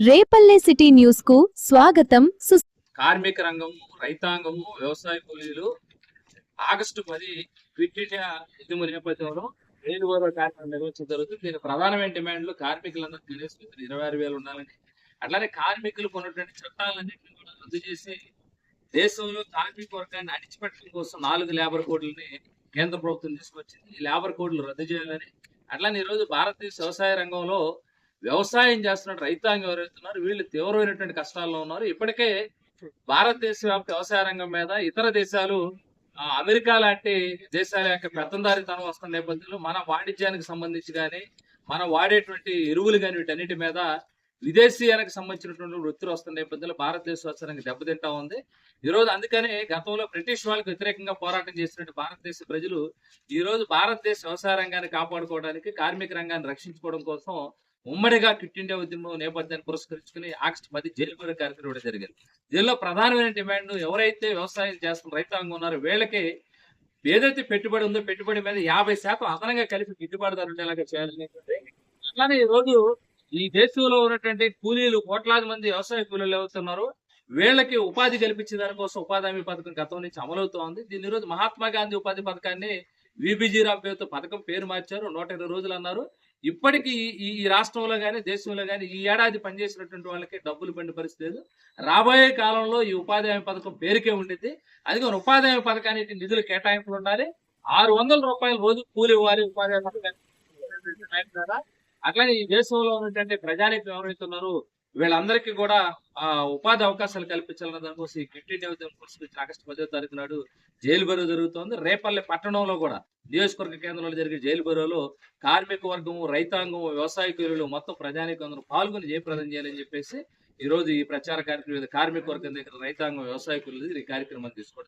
Repalle city news కు స్వాగతం. కార్మిక రంగం, రైతాంగము, వ్యవసాయ కూలీలు ఆగస్టు 10 క్విట్ ఇండియా ఉద్యమ నేపథ్యంలో 7వ కార్యక్రమం నిర్వహించడం జరుగుతుంది. దీని ప్రధానమైన డిమాండ్లు కార్మికులందరూ కనీస వేతనం 26,000 ఉండాలని, అట్లానే కార్మికులు కొన్నటువంటి చట్టాలన్నింటినీ కూడా రద్దు చేసి దేశంలో కార్మిక వర్గాన్ని అణిచిపెట్టడం కోసం 4 లేబర్ కోడ్లని కేంద్ర ప్రభుత్వం తీసుకొచ్చింది. ఈ లేబర్ కోడ్లు రద్దు చేయాలని, అట్లానే ఈరోజు భారతదేశ వ్యవసాయ రంగంలో వ్యవసాయం చేస్తున్న రైతాంగం ఎవరైతున్నారు వీళ్ళు తీవ్రమైనటువంటి కష్టాల్లో ఉన్నారు. ఇప్పటికే భారతదేశ వ్యాప్త వ్యవసాయ రంగం మీద ఇతర దేశాలు అమెరికా లాంటి దేశాల యొక్క పెత్తందారితనం వస్తున్న నేపథ్యంలో మన వాణిజ్యానికి సంబంధించి కానీ మనం వాడేటువంటి ఎరువులు కానీ వీటన్నిటి మీద విదేశీయానికి సంబంధించినటువంటి వృత్తులు వస్తున్న నేపథ్యంలో భారతదేశ వ్యవసాయానికి దెబ్బతింటా ఉంది. ఈరోజు అందుకనే గతంలో బ్రిటిష్ వాళ్ళకి వ్యతిరేకంగా పోరాటం చేసినట్టు భారతదేశ ప్రజలు ఈ రోజు భారతదేశ వ్యవసాయ రంగాన్ని కాపాడుకోవడానికి, కార్మిక రంగాన్ని రక్షించుకోవడం కోసం ఉమ్మడిగా క్విట్ ఇండియా ఉద్యమం నేపథ్యాన్ని పురస్కరించుకుని ఆగస్టు 10 జైలు బరో కార్యక్రమం కూడా జరిగింది. దీనిలో ప్రధానమైన డిమాండ్ ఎవరైతే వ్యవసాయం చేస్తున్న రైతాంగం ఉన్నారో వీళ్ళకి ఏదైతే పెట్టుబడి ఉందో పెట్టుబడి మీద 50% అదనంగా కలిపి గిట్టుబాటు ధర ఉండేలాగా చేయాలనేటువంటి, అట్లానే ఈ రోజు ఈ దేశంలో ఉన్నటువంటి కూలీలు కోట్లాది మంది వ్యవసాయ కూలీలు అవుతున్నారు వీళ్ళకి ఉపాధి కల్పించే దానికోసం ఉపాధి హామీ పథకం గతం నుంచి అమలవుతూ ఉంది. దీని రోజు మహాత్మా గాంధీ ఉపాధి పథకాన్ని విబిజీరావు పేరుతో పథకం పేరు మార్చారు. 120 రోజులు అన్నారు. ఇప్పటికీ ఈ రాష్ట్రంలో కానీ దేశంలో కానీ ఈ ఏడాది పనిచేసినటువంటి వాళ్ళకి డబ్బులు పండే పరిస్థితి లేదు. రాబోయే కాలంలో ఈ ఉపాధి హామీ పథకం పేరుకే ఉండిద్ది. అది ఉపాధి హామీ పథకానికి నిధులు కేటాయింపులు ఉండాలి. 600 రూపాయలు రోజు కూలి ఇవ్వాలి ఉపాధి హామీ పథకానికి ద్వారా. అట్లానే ఈ దేశంలో ఉన్నటువంటి ప్రజానీకం ఎవరైతున్నారు వీళ్ళందరికీ కూడా ఉపాధి అవకాశాలు కల్పించాలన్న దానికోసం ఈ క్విట్ ఇండియా ఉద్యమం పురస్కరించి ఆగస్టు 10వ తారీఖు నాడు జైలు బరో జరుగుతోంది. రేపల్లె పట్టణంలో కూడా నియోజకవర్గ కేంద్రంలో జరిగే జైలు బరోలో కార్మిక వర్గము, రైతాంగం, వ్యవసాయ కూలీలు మొత్తం ప్రజానీకం అందరూ పాల్గొని జయప్రదం చేయాలని చెప్పేసి ఈ రోజు ఈ ప్రచార కార్యక్రమం కార్మిక వర్గం దగ్గర రైతాంగం, వ్యవసాయ కూలీలు ఈ కార్యక్రమాన్ని తీసుకోవడం